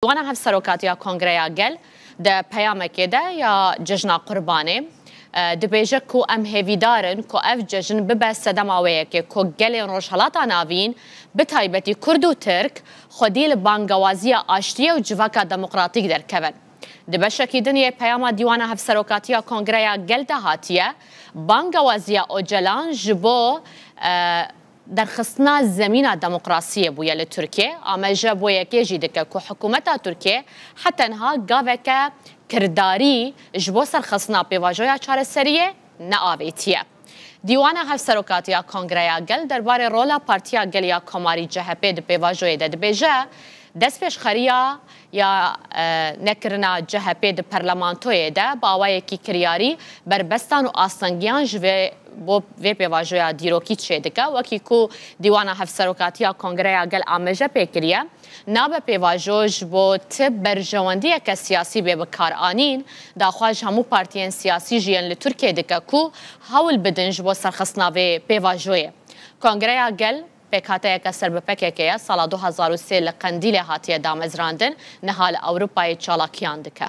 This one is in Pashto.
وانا هف سروکاتیا کنگریا گل ده پیامکی ده یا جشن قربانی دبیجه کو ام هیویدارن کو اف جشن ببه سدماویه که کو گل روشالات ناوین بتایبتی کرد و ترک خودی لبانگوازی آشتیه و جواکا دموکراتیک در کون دبشکی دنیا پیام دیوانه هف سروکاتیا کنگریا گل ده هاتیه بانگوازی اوجلان جبو در خصنا زمینه دموکراسی بویا لترکیه آمجه بویا که جیده که حکومت ترکیه حتی انها گاوه که کرداری جبو سر خصنا پیواجویا چار سریه نآویتیه دیوانه هف سروکاتیا کنگریا گل درباره رولا پارتیا گلیا کماری جهپه ده پیواجوی ده بیجه دست پیش خریا یا نکرنا جهپه ده پرلمانتوی ده باوای کی کریاری بربستان و آسنگیان جوه بو وی پیواجویا دیروکی چه دکه وکی کو دیوانه هف سروکاتیا کنگریا گل آمجه پیکریه ناب پیواجوج بو تب برجواندیه که سیاسی به بکار آنین داخواج همو پارتیان سیاسی جیان لترکیه دکه کو حول بدنج بو سرخصنا به پیواجویه کنگریا گل پکاته که سر بپکه سال 2003 لقندیل هاتیه دامزراندن نهال اوروپای چالاکیان دکه